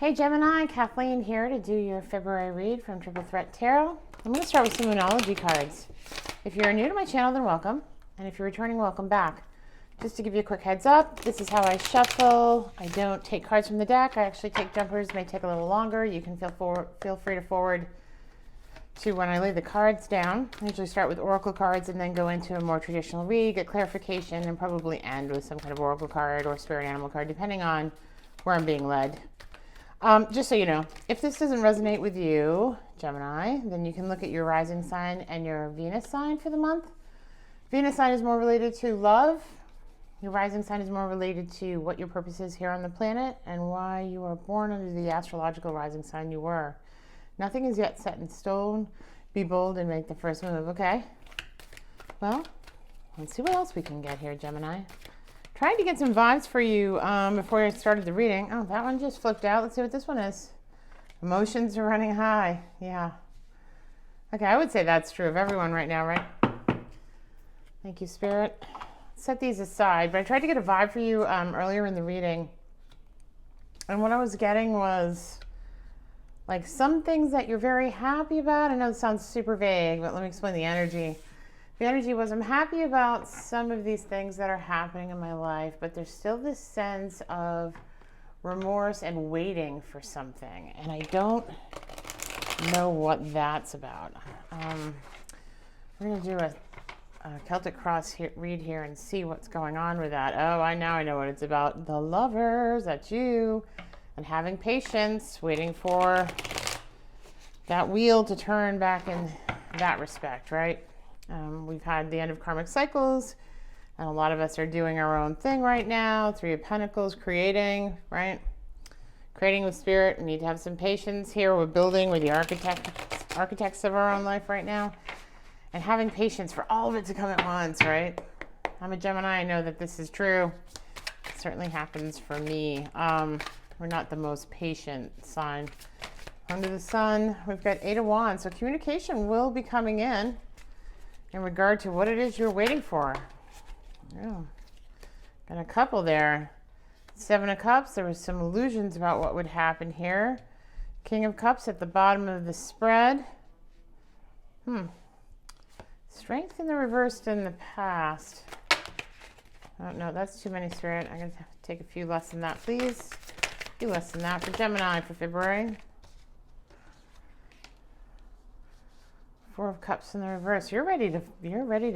Hey Gemini, Kathleen here to do your February read from Triple Threat Tarot. I'm going to start with some Moonology cards. If you're new to my channel, then welcome. And if you're returning, welcome back. Just to give you a quick heads up, this is how I shuffle. I don't take cards from the deck. I actually take jumpers. It may take a little longer. You can feel free to forward to when I lay the cards down. I usually start with oracle cards and then go into a more traditional read, get clarification, and probably end with some kind of oracle card or spirit animal card, depending on where I'm being led. Just so you know, if this doesn't resonate with you, Gemini, then you can look at your rising sign and your Venus sign for the month. Venus sign is more related to love. Your rising sign is more related to what your purpose is here on the planet and why you were born under the astrological rising sign you were. Nothing is yet set in stone. Be bold and make the first move, okay? Well, let's see what else we can get here, Gemini. Trying to get some vibes for you before I started the reading. Oh, that one just flipped out. Let's see what this one is. Emotions are running high. Yeah. Okay, I would say that's true of everyone right now, right? Thank you, Spirit. Set these aside, but I tried to get a vibe for you earlier in the reading. And what I was getting was like some things that you're very happy about. I know this sounds super vague, but let me explain the energy. The energy was, I'm happy about some of these things that are happening in my life, but there's still this sense of remorse and waiting for something. And I don't know what that's about. We're going to do a Celtic Cross read here and see what's going on with that. Oh, I know what it's about. The Lovers, that's you. And having patience, waiting for that wheel to turn back in that respect, right? We've had the end of karmic cycles, and a lot of us are doing our own thing right now. Three of Pentacles, creating, right? Creating with spirit. We need to have some patience here. We're building. We're the architects of our own life right now. And having patience for all of it to come at once, right? I'm a Gemini. I know that this is true. It certainly happens for me. We're not the most patient sign. Under the sun, we've got Eight of Wands. So communication will be coming in regard to what it is you're waiting for. Oh, got a couple there. Seven of Cups. There was some illusions about what would happen here. King of Cups at the bottom of the spread. Strength in the reversed in the past. Oh, no, that's too many, Spirit. I'm going to take a few less than that, please. A few less than that for Gemini for February. Four of Cups in the reverse. You're ready to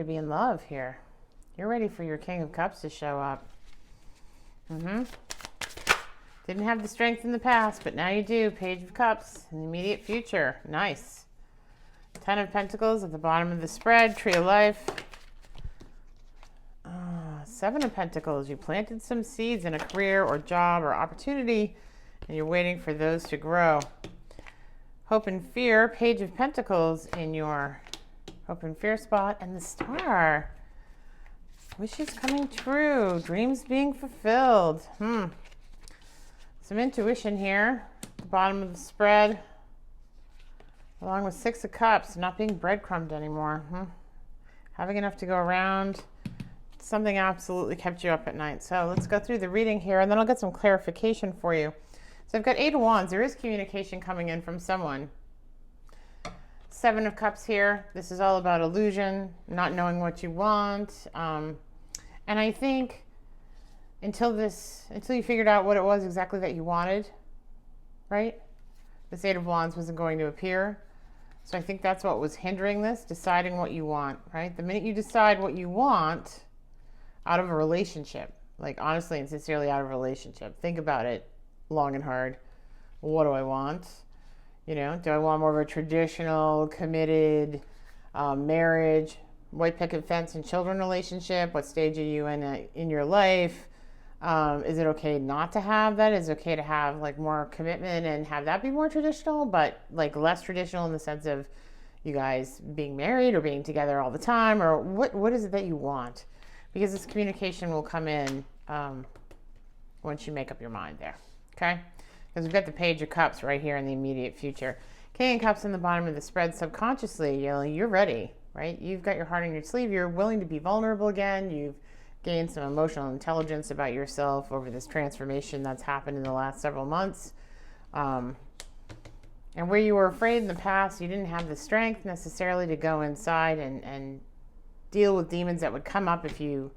be in love here. You're ready for your King of Cups to show up. Didn't have the strength in the past, but now you do. Page of Cups in the immediate future. Nice. Ten of Pentacles at the bottom of the spread. Tree of Life. Seven of Pentacles. You planted some seeds in a career or job or opportunity, and you're waiting for those to grow. Hope and Fear, Page of Pentacles in your Hope and Fear spot, and the Star. Wishes coming true, dreams being fulfilled. Some intuition here, the bottom of the spread, along with Six of Cups, not being breadcrumbed anymore. Having enough to go around. Something absolutely kept you up at night. So let's go through the reading here, and then I'll get some clarification for you. So I've got Eight of Wands. There is communication coming in from someone. Seven of Cups here. This is all about illusion, not knowing what you want. And I think until you figured out what it was exactly that you wanted, right? This Eight of Wands wasn't going to appear. So I think that's what was hindering this, deciding what you want, right? The minute you decide what you want out of a relationship, like honestly and sincerely out of a relationship, think about it long and hard. What do I want? You know, do I want more of a traditional, committed marriage, white picket fence and children relationship? What stage are you in your life? Is it okay not to have that? Is it okay to have like more commitment and have that be more traditional, but like less traditional in the sense of you guys being married or being together all the time? Or what is it that you want? Because this communication will come in once you make up your mind there. Okay? Because we've got the Page of Cups right here in the immediate future. King of Cups in the bottom of the spread. Subconsciously, you're ready, right? You've got your heart on your sleeve. You're willing to be vulnerable again. You've gained some emotional intelligence about yourself over this transformation that's happened in the last several months. And where you were afraid in the past, you didn't have the strength necessarily to go inside and deal with demons that would come up if you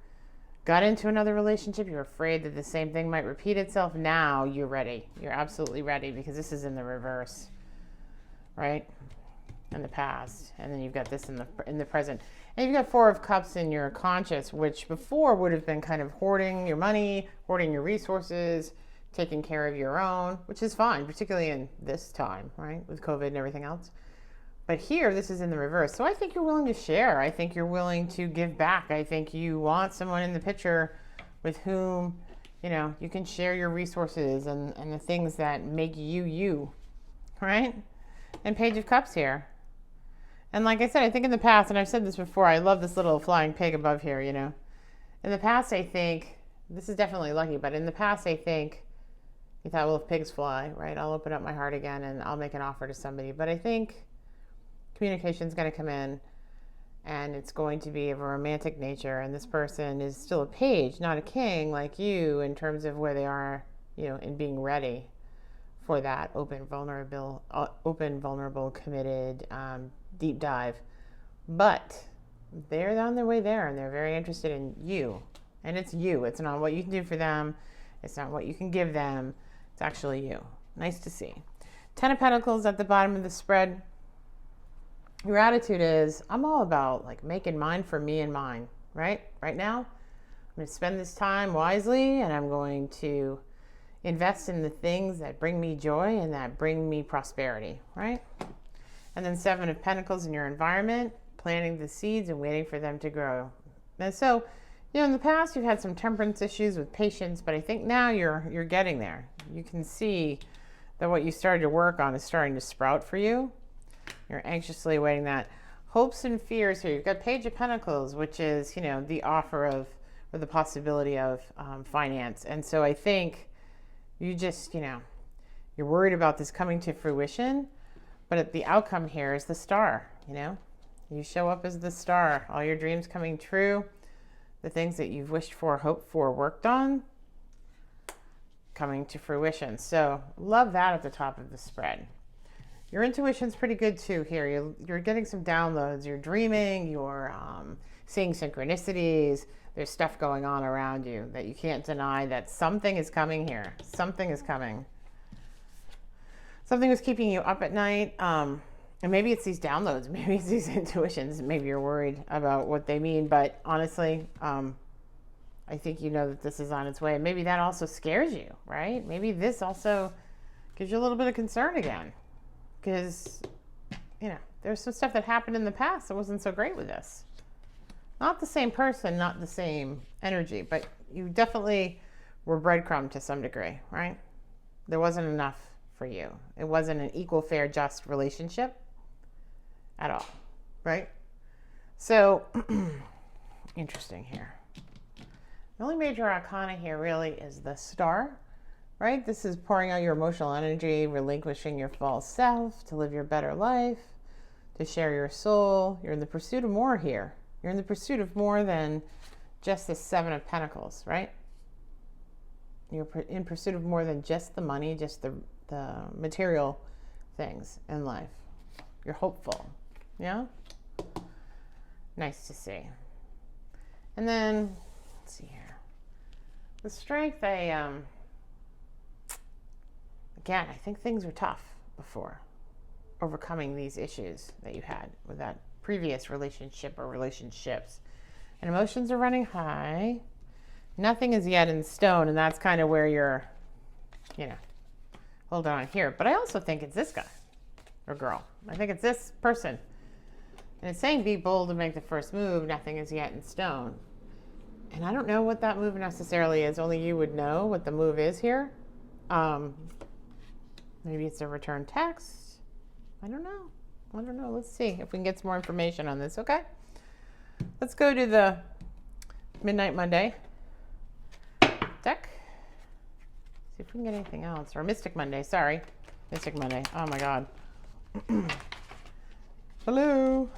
got into another relationship. You're afraid that the same thing might repeat itself. Now you're ready. You're absolutely ready, because this is in the reverse, right? In the past. And then you've got this in the present. And you've got Four of Cups in your conscious, which before would have been kind of hoarding your money, hoarding your resources, taking care of your own, which is fine, particularly in this time, right? With COVID and everything else. But here, this is in the reverse. So I think you're willing to share. I think you're willing to give back. I think you want someone in the picture with whom, you can share your resources and the things that make you, you, right? And Page of Cups here. And like I said, I think in the past, and I've said this before, I love this little flying pig above here, In the past, I think, this is definitely lucky, but in the past, I think you thought, well, if pigs fly, right, I'll open up my heart again and I'll make an offer to somebody. But I think communication is going to come in, and it's going to be of a romantic nature, and this person is still a page, not a king like you, in terms of where they are, in being ready for that open, vulnerable, committed, deep dive. But they're on their way there, and they're very interested in you, and it's you. It's not what you can do for them. It's not what you can give them. It's actually you. Nice to see. 10 of Pentacles at the bottom of the spread. Your attitude is, I'm all about making mine for me and mine, right? Right now, I'm going to spend this time wisely, and I'm going to invest in the things that bring me joy and that bring me prosperity, right? And then 7 of Pentacles in your environment, planting the seeds and waiting for them to grow. And so, in the past, you've had some temperance issues with patience, but I think now you're getting there. You can see that what you started to work on is starting to sprout for you. You're anxiously awaiting that. Hopes and fears here. You've got Page of Pentacles, which is, the offer of, or the possibility of finance. And so I think you just, you're worried about this coming to fruition, but the outcome here is the star, You show up as the star. All your dreams coming true. The things that you've wished for, hoped for, worked on, coming to fruition. So love that at the top of the spread. Your intuition's pretty good too here. You're getting some downloads. You're dreaming. You're seeing synchronicities. There's stuff going on around you that you can't deny that something is coming here. Something is coming. Something was keeping you up at night. And maybe it's these downloads. Maybe it's these intuitions. Maybe you're worried about what they mean. But honestly, I think you know that this is on its way. Maybe that also scares you, right? Maybe this also gives you a little bit of concern again. Because, there's some stuff that happened in the past that wasn't so great with this. Not the same person, not the same energy, but you definitely were breadcrumbed to some degree, right? There wasn't enough for you. It wasn't an equal, fair, just relationship at all, right? So, interesting here. The only major arcana here really is the Star. Right? This is pouring out your emotional energy, relinquishing your false self to live your better life, to share your soul. You're in the pursuit of more here. You're in the pursuit of more than just the 7 of Pentacles, right? You're in pursuit of more than just the money, just the material things in life. You're hopeful. Yeah? Nice to see. And then, let's see here. The Strength, again, I think things were tough before, overcoming these issues that you had with that previous relationship or relationships. And emotions are running high. Nothing is yet in stone, and that's kind of where you're, hold on here. But I also think it's this guy or girl. I think it's this person. And it's saying be bold and make the first move. Nothing is yet in stone. And I don't know what that move necessarily is. Only you would know what the move is here. Maybe it's a return text. I don't know. Let's see if we can get some more information on this, okay? Let's go to the Midnight Monday deck. See if we can get anything else. Or Mystic Monday, sorry. Mystic Monday. Oh my God. Hello.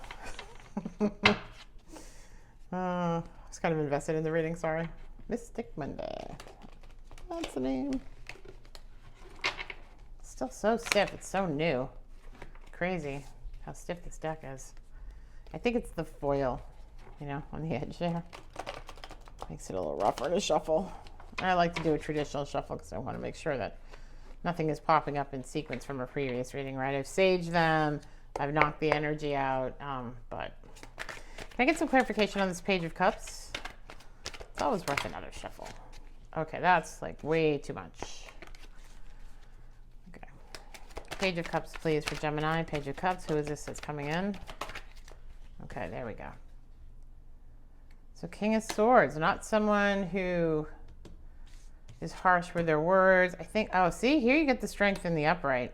I was kind of invested in the reading, sorry. Mystic Monday. That's the name. still so stiff. It's so new. Crazy how stiff this deck is. I think it's the foil, you know, on the edge there. Makes it a little rougher to shuffle. I like to do a traditional shuffle because I want to make sure that nothing is popping up in sequence from a previous reading, right? I've saged them. I've knocked the energy out. But can I get some clarification on this Page of Cups? It's always worth another shuffle. Okay, that's like way too much. Okay. Page of Cups, please, for Gemini. Page of Cups. Who is this that's coming in? Okay, there we go. So King of Swords, not someone who is harsh with their words. I think, oh, see, here you get the strength in the upright.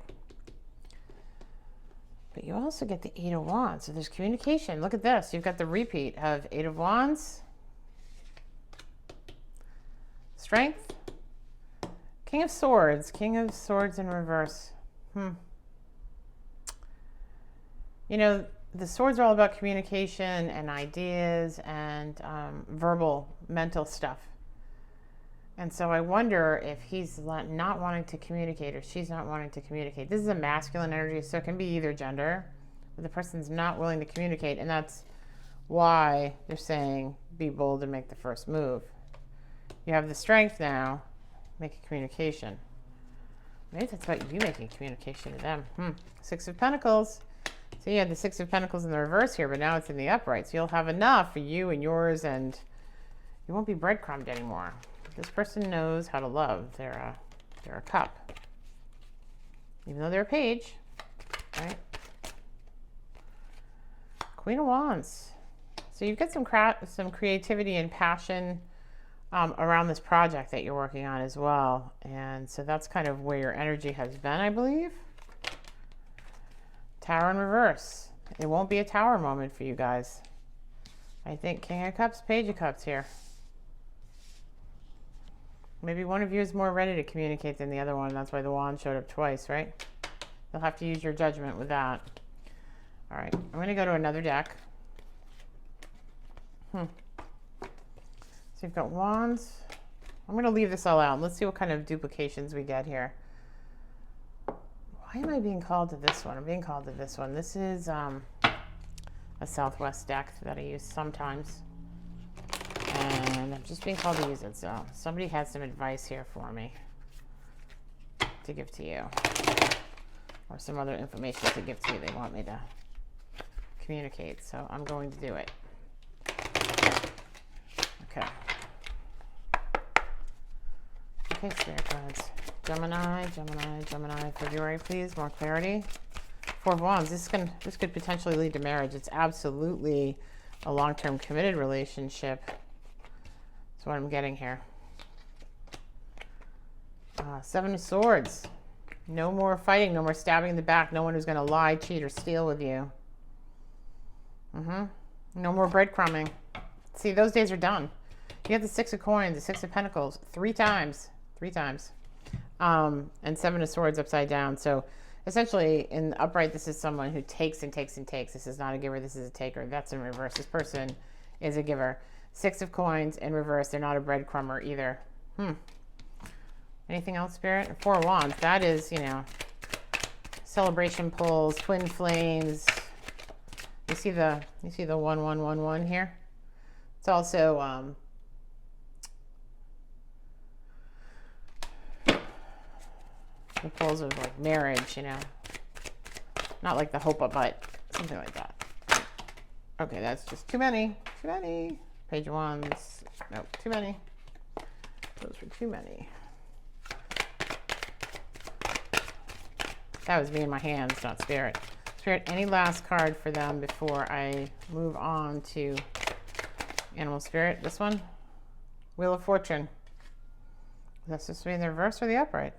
But you also get the Eight of Wands. So there's communication. Look at this. You've got the repeat of Eight of Wands. Strength. King of Swords. King of Swords in reverse. You know, the swords are all about communication and ideas and verbal, mental stuff. And so I wonder if he's not wanting to communicate or she's not wanting to communicate. This is a masculine energy, so it can be either gender. But the person's not willing to communicate, and that's why they're saying be bold and make the first move. You have the strength now, make a communication. Maybe that's about you making communication to them. Six of Pentacles. So you had the Six of Pentacles in the reverse here, but now it's in the upright. So you'll have enough for you and yours, and you won't be breadcrumbed anymore. This person knows how to love. They're a cup, even though they're a page, right? Queen of Wands. So you've got some creativity and passion around this project that you're working on as well, and so that's kind of where your energy has been, I believe. Tower in reverse. It won't be a tower moment for you guys. I think King of Cups, Page of Cups here. Maybe one of you is more ready to communicate than the other one. That's why the wand showed up twice, right? You'll have to use your judgment with that. All right, I'm going to go to another deck. So you've got Wands. I'm going to leave this all out. Let's see what kind of duplications we get here. Why am I being called to this one? I'm being called to this one. This is a Southwest deck that I use sometimes. And I'm just being called to use it. So somebody has some advice here for me to give to you. Or some other information to give to you. They want me to communicate. So I'm going to do it. Okay. Okay, Spirit Guides. Gemini, February, please. More clarity. Four of Wands. This could potentially lead to marriage. It's absolutely a long-term committed relationship. That's what I'm getting here. Seven of Swords. No more fighting. No more stabbing in the back. No one who's going to lie, cheat, or steal with you. No more breadcrumbing. See, those days are done. You have the Six of Coins, the Six of Pentacles, three times. And Seven of Swords upside down. So essentially in the upright, this is someone who takes and takes and takes. This is not a giver. This is a taker. That's in reverse. This person is a giver. Six of Coins in reverse. They're not a breadcrumber either. Anything else, Spirit? Four of Wands. That is, you know, celebration pulls, twin flames. You see the 1-1-1-1 here? It's also the pulls of like marriage, you know, not like the hopa, but something like that. Okay, that's just too many. Page of Wands. Nope, too many. Those were too many. That was me in my hands, not Spirit. Spirit, any last card for them before I move on to Animal Spirit? This one? Wheel of Fortune. That's supposed to be in the reverse or the upright?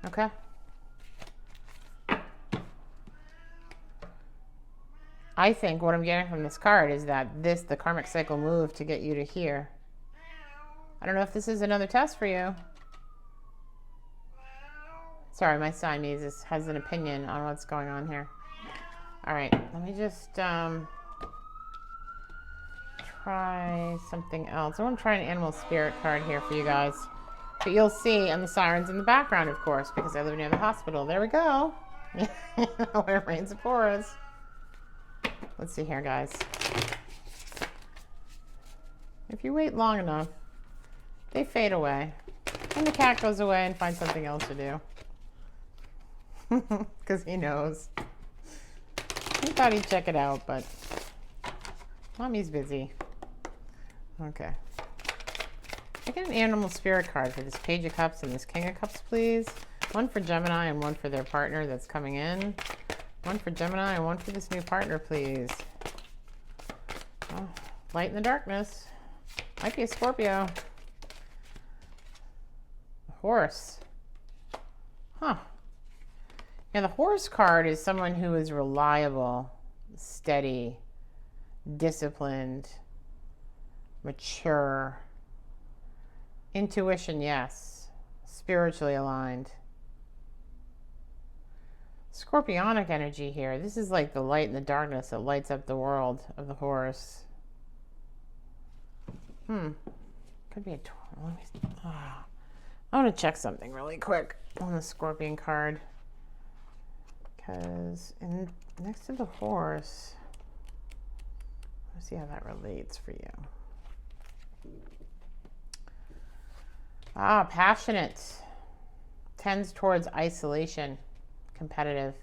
Okay. I think what I'm getting from this card is that the karmic cycle moved to get you to here. I don't know if this is another test for you. Sorry, my Siamese has an opinion on what's going on here. All right, let me just try try something else. I want to try an animal spirit card here for you guys. But you'll see, and the sirens in the background, of course, because I live near the hospital. There we go. Where it rains and pours. Let's see here, guys. If you wait long enough, they fade away. And the cat goes away and finds something else to do. Because he knows. He thought he'd check it out, but Mommy's busy. Okay. I get an animal spirit card for this Page of Cups and this King of Cups, please. One for Gemini and one for their partner that's coming in. One for Gemini and one for this new partner, please. Oh, light in the darkness. Might be a Scorpio. A horse. Huh. Yeah, the horse card is someone who is reliable, steady, disciplined, mature. Intuition, yes. Spiritually aligned. Scorpionic energy here. This is like the light in the darkness that lights up the world of the horse. Could be a... I want to check something really quick on the Scorpion card. Because next to the horse... Let's see how that relates for you. Passionate. Tends towards isolation. Competitive.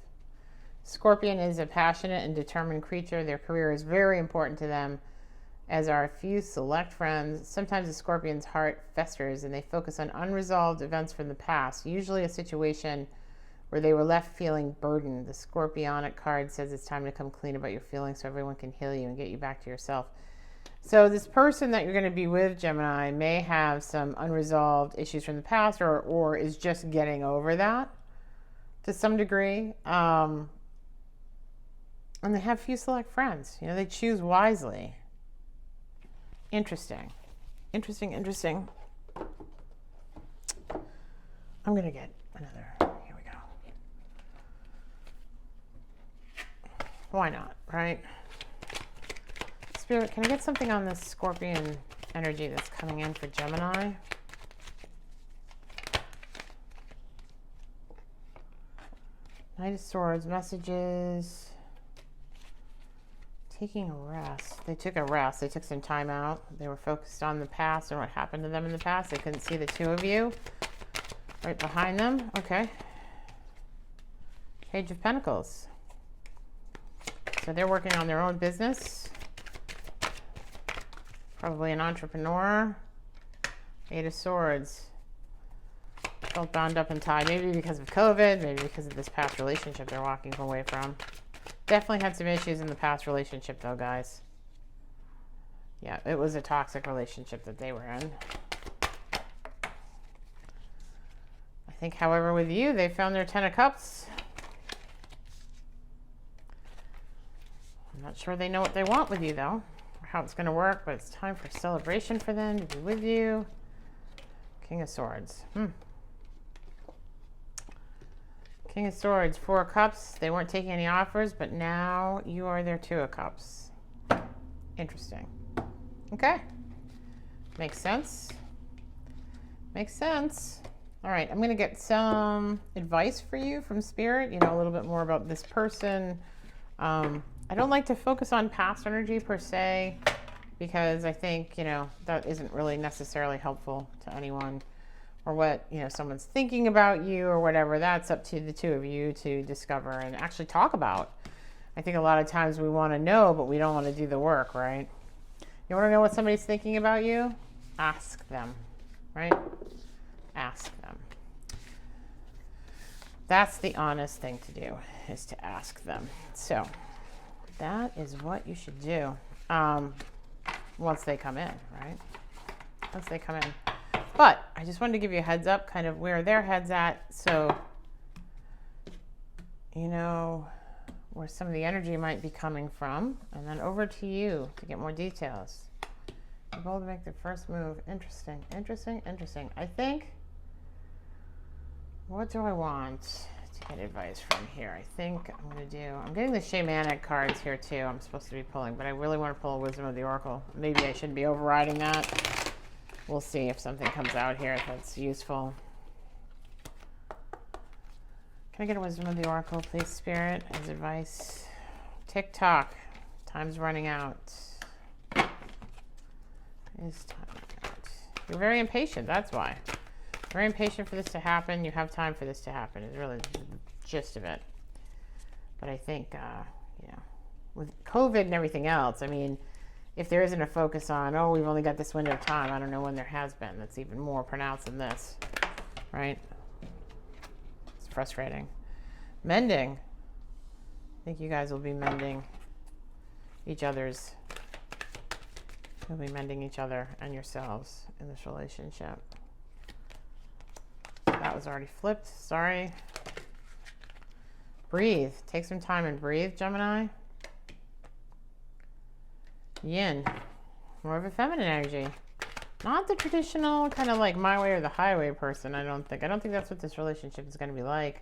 Scorpion is a passionate and determined creature. Their career is very important to them, as are a few select friends. Sometimes the Scorpion's heart festers and they focus on unresolved events from the past, usually a situation where they were left feeling burdened. The Scorpionic card says it's time to come clean about your feelings so everyone can heal you and get you back to yourself. So this person that you're going to be with, Gemini, may have some unresolved issues from the past or is just getting over that to some degree. And they have few select friends. You know, they choose wisely. Interesting. Interesting. I'm going to get another. Here we go. Why not, right? Spirit, can I get something on this Scorpion energy that's coming in for Gemini? Knight of Swords, messages. Taking a rest. They took a rest. They took some time out. They were focused on the past and what happened to them in the past. They couldn't see the two of you right behind them. Okay. Page of Pentacles. So they're working on their own business. Probably an entrepreneur. Eight of Swords. Felt bound up and tied. Maybe because of COVID. Maybe because of this past relationship they're walking away from. Definitely had some issues in the past relationship though, guys. Yeah, it was a toxic relationship that they were in. I think, however, with you, they found their 10 of Cups. I'm not sure they know what they want with you though, or how it's going to work, but it's time for celebration for them to be with you. King of Swords. King of Swords, 4 of Cups. They weren't taking any offers, but now you are their 2 of Cups. Interesting. Okay. Makes sense. Makes sense. All right, I'm going to get some advice for you from Spirit, you know, a little bit more about this person. I don't like to focus on past energy per se, because I think, you know, that isn't really necessarily helpful to anyone. Or what, you know, someone's thinking about you or whatever. That's up to the two of you to discover and actually talk about. I think a lot of times we want to know, but we don't want to do the work, right? You want to know what somebody's thinking about you? Ask them, right? Ask them. That's the honest thing to do, is to ask them. So that is what you should do once they come in, right? Once they come in. But I just wanted to give you a heads up, kind of where their head's at, so you know where some of the energy might be coming from. And then over to you to get more details. They both make their first move. Interesting. I think, what do I want get advice from here. I think I'm getting the shamanic cards here too. I'm supposed to be pulling, but I really want to pull a Wisdom of the Oracle. Maybe I should be overriding that. We'll see if something comes out here that's useful. Can I get a Wisdom of the Oracle, please, Spirit, as advice? Tick-tock. Time's running out. Is time running out? You're very impatient, that's why. Very impatient for this to happen. You have time for this to happen is really the gist of it. But I think, with COVID and everything else, I mean, if there isn't a focus on, oh, we've only got this window of time, I don't know when there has been. That's even more pronounced than this, right? It's frustrating. Mending. I think you guys will be mending each other's. You'll be mending each other and yourselves in this relationship. That was already flipped. Sorry. Breathe. Take some time and breathe, Gemini. Yin. More of a feminine energy. Not the traditional kind of like my way or the highway person, I don't think. I don't think that's what this relationship is going to be like.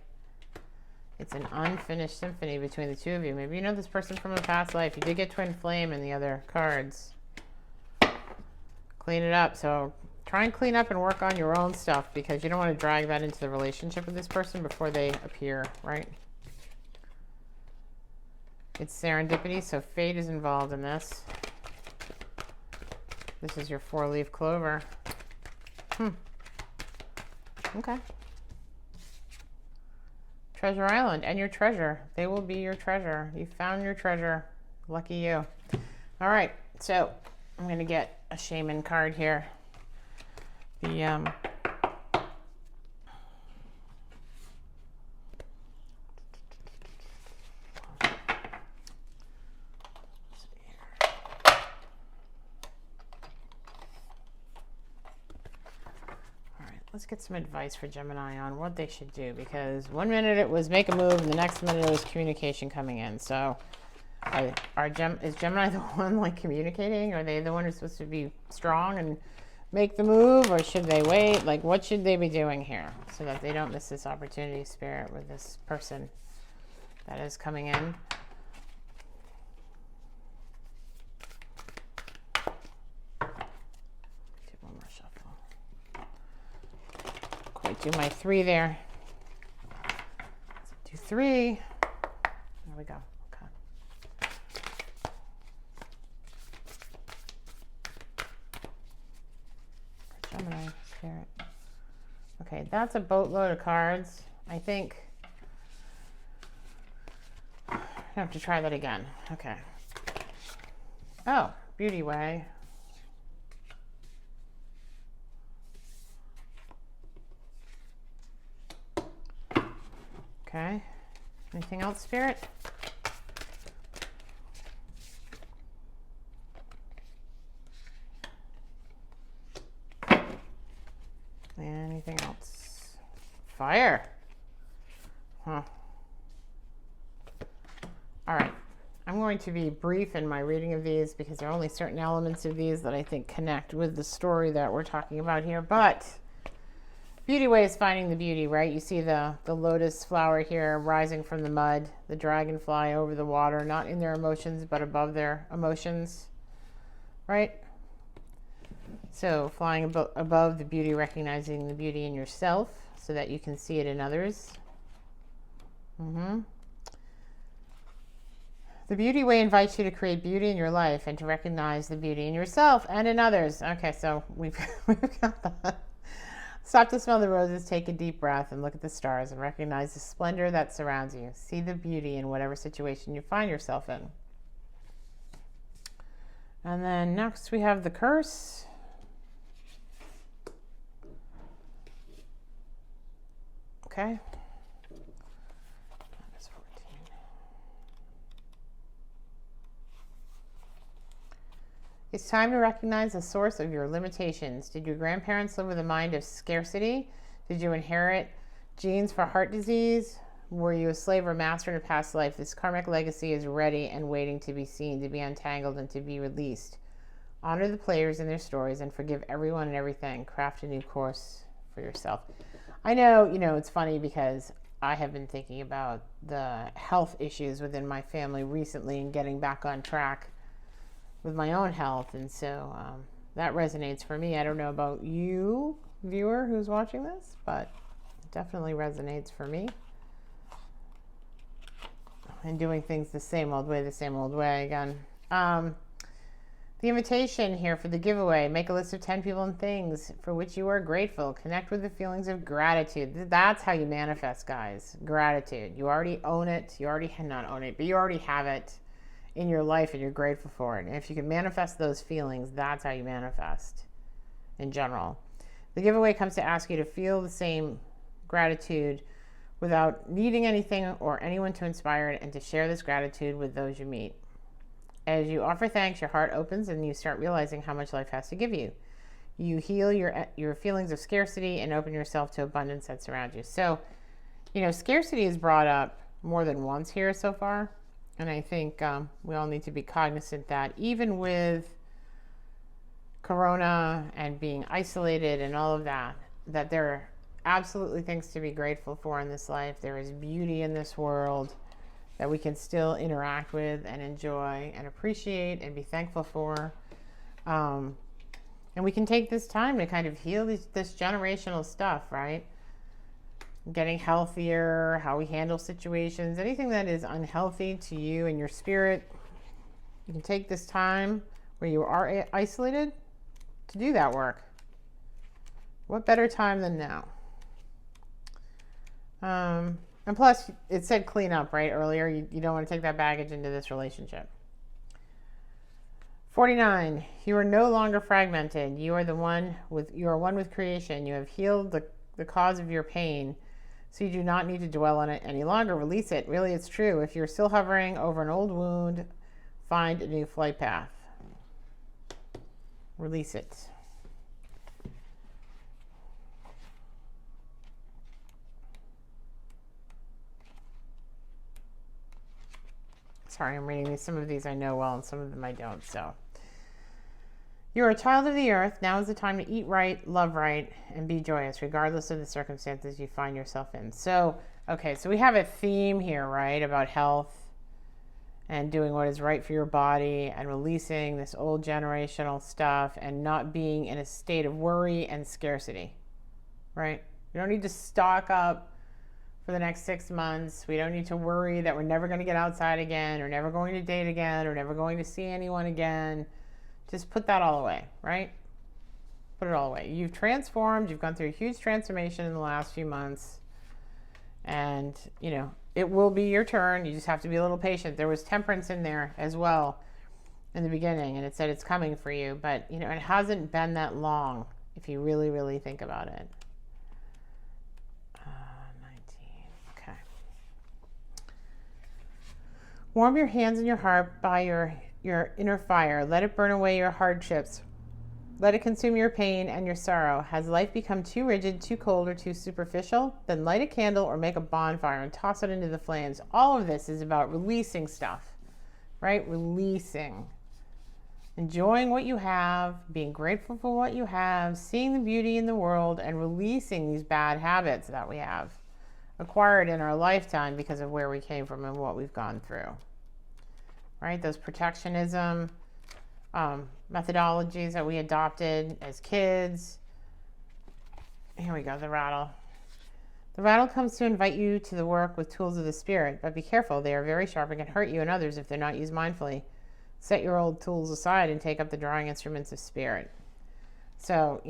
It's an unfinished symphony between the two of you. Maybe you know this person from a past life. You did get twin flame in the other cards. Clean it up. So try and clean up and work on your own stuff because you don't want to drag that into the relationship with this person before they appear, right? It's serendipity, so fate is involved in this. This is your 4-leaf clover. Okay. Treasure Island and your treasure. They will be your treasure. You found your treasure. Lucky you. All right, so I'm going to get a shaman card here. The let's get some advice for Gemini on what they should do, because one minute it was make a move and the next minute it was communication coming in. So is Gemini the one like communicating? Are they the one who's supposed to be strong and make the move, or should they wait? Like, what should they be doing here so that they don't miss this opportunity, Spirit, with this person that is coming in? Do one more shuffle. Quite do my 3 there. Let's do 3. There we go. Gemini, Spirit. Okay, that's a boatload of cards. I think I have to try that again. Okay. Oh, Beauty Way. Okay. Anything else, Spirit? Anything else? Fire. Huh. All right. I'm going to be brief in my reading of these because there are only certain elements of these that I think connect with the story that we're talking about here. But Beauty Way is finding the beauty, right? You see the lotus flower here rising from the mud, the dragonfly over the water, not in their emotions, but above their emotions, right? So flying above the beauty, recognizing the beauty in yourself so that you can see it in others. The Beauty Way invites you to create beauty in your life and to recognize the beauty in yourself and in others. Okay, so we've got that. Stop to smell the roses, take a deep breath, and look at the stars and recognize the splendor that surrounds you. See the beauty in whatever situation you find yourself in. And then next we have the curse. Okay. That is 14. It's time to recognize the source of your limitations. Did your grandparents live with a mind of scarcity? Did you inherit genes for heart disease? Were you a slave or master in a past life? This karmic legacy is ready and waiting to be seen, to be untangled, and to be released. Honor the players and their stories and forgive everyone and everything. Craft a new course for yourself. I know, it's funny because I have been thinking about the health issues within my family recently and getting back on track with my own health. And so that resonates for me. I don't know about you, viewer who's watching this, but it definitely resonates for me. And doing things the same old way again. The invitation here for the giveaway: make a list of 10 people and things for which you are grateful. Connect with the feelings of gratitude. That's how you manifest, guys. Gratitude. You already own it. You already not own it, but you already have it in your life and you're grateful for it. And if you can manifest those feelings, that's how you manifest in general. The giveaway comes to ask you to feel the same gratitude without needing anything or anyone to inspire it, and to share this gratitude with those you meet. As you offer thanks, your heart opens and you start realizing how much life has to give you. You heal your feelings of scarcity and open yourself to abundance that surrounds you. So, scarcity is brought up more than once here so far. And I think we all need to be cognizant that even with Corona and being isolated and all of that, that there are absolutely things to be grateful for in this life. There is beauty in this world that we can still interact with and enjoy and appreciate and be thankful for. And we can take this time to kind of heal this generational stuff, right? Getting healthier, how we handle situations, anything that is unhealthy to you and your spirit. You can take this time where you are isolated to do that work. What better time than now? And plus, it said clean up, right, earlier. You don't want to take that baggage into this relationship. 49, you are no longer fragmented. You are one with creation. You have healed the cause of your pain, so you do not need to dwell on it any longer. Release it. Really, it's true. If you're still hovering over an old wound, find a new flight path. Release it. Sorry, I'm reading these. Some of these I know well and some of them I don't. So, you are a child of the earth. Now is the time to eat right, love right, and be joyous, regardless of the circumstances you find yourself in. So, okay, so we have a theme here, right, about health and doing what is right for your body and releasing this old generational stuff and not being in a state of worry and scarcity, right? You don't need to stock up for the next 6 months. We don't need to worry that we're never going to get outside again, or never going to date again, or never going to see anyone again. Just put that all away, right? Put it all away. You've transformed. You've gone through a huge transformation in the last few months. And, it will be your turn. You just have to be a little patient. There was temperance in there as well in the beginning, and it said it's coming for you. But, it hasn't been that long if you really, really think about it. 19. Okay. Warm your hands and your heart by your inner fire. Let it burn away your hardships. Let it consume your pain and your sorrow. Has life become too rigid, too cold, or too superficial? Then light a candle or make a bonfire and toss it into the flames. All of this is about releasing stuff, right? Releasing. Enjoying what you have, being grateful for what you have, seeing the beauty in the world, and releasing these bad habits that we have acquired in our lifetime because of where we came from and what we've gone through, right? Those protectionism methodologies that we adopted as kids. Here we go, the rattle. The rattle comes to invite you to the work with tools of the spirit, but be careful. They are very sharp and can hurt you and others if they're not used mindfully. Set your old tools aside and take up the drawing instruments of spirit. So,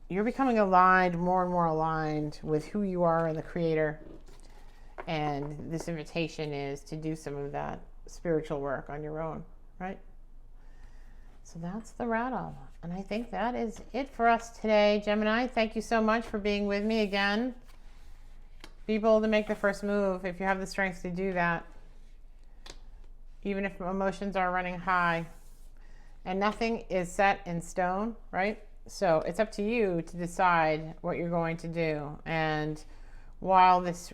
you're becoming aligned, more and more aligned with who you are and the Creator. And this invitation is to do some of that spiritual work on your own, right? So that's the rattle. And I think that is it for us today, Gemini. Thank you so much for being with me again. Be bold to make the first move if you have the strength to do that, even if emotions are running high. And nothing is set in stone, right? So it's up to you to decide what you're going to do. And while this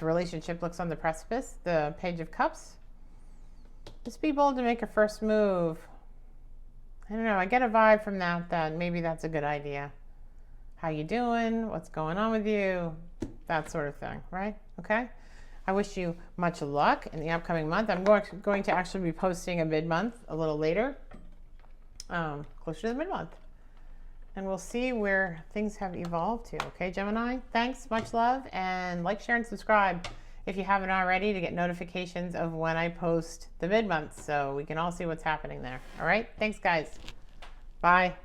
relationship looks on the precipice, the Page of Cups, just be bold to make a first move. I don't know, I get a vibe from that maybe that's a good idea. How you doing? What's going on with you? that sort of thing, right? Okay. I wish you much luck in the upcoming month. I'm going to actually be posting a mid-month a little later, closer to the mid-month. And we'll see where things have evolved to. Okay, Gemini? Thanks, much love, and like, share, and subscribe if you haven't already to get notifications of when I post the mid-month so we can all see what's happening there. All right? Thanks, guys. Bye.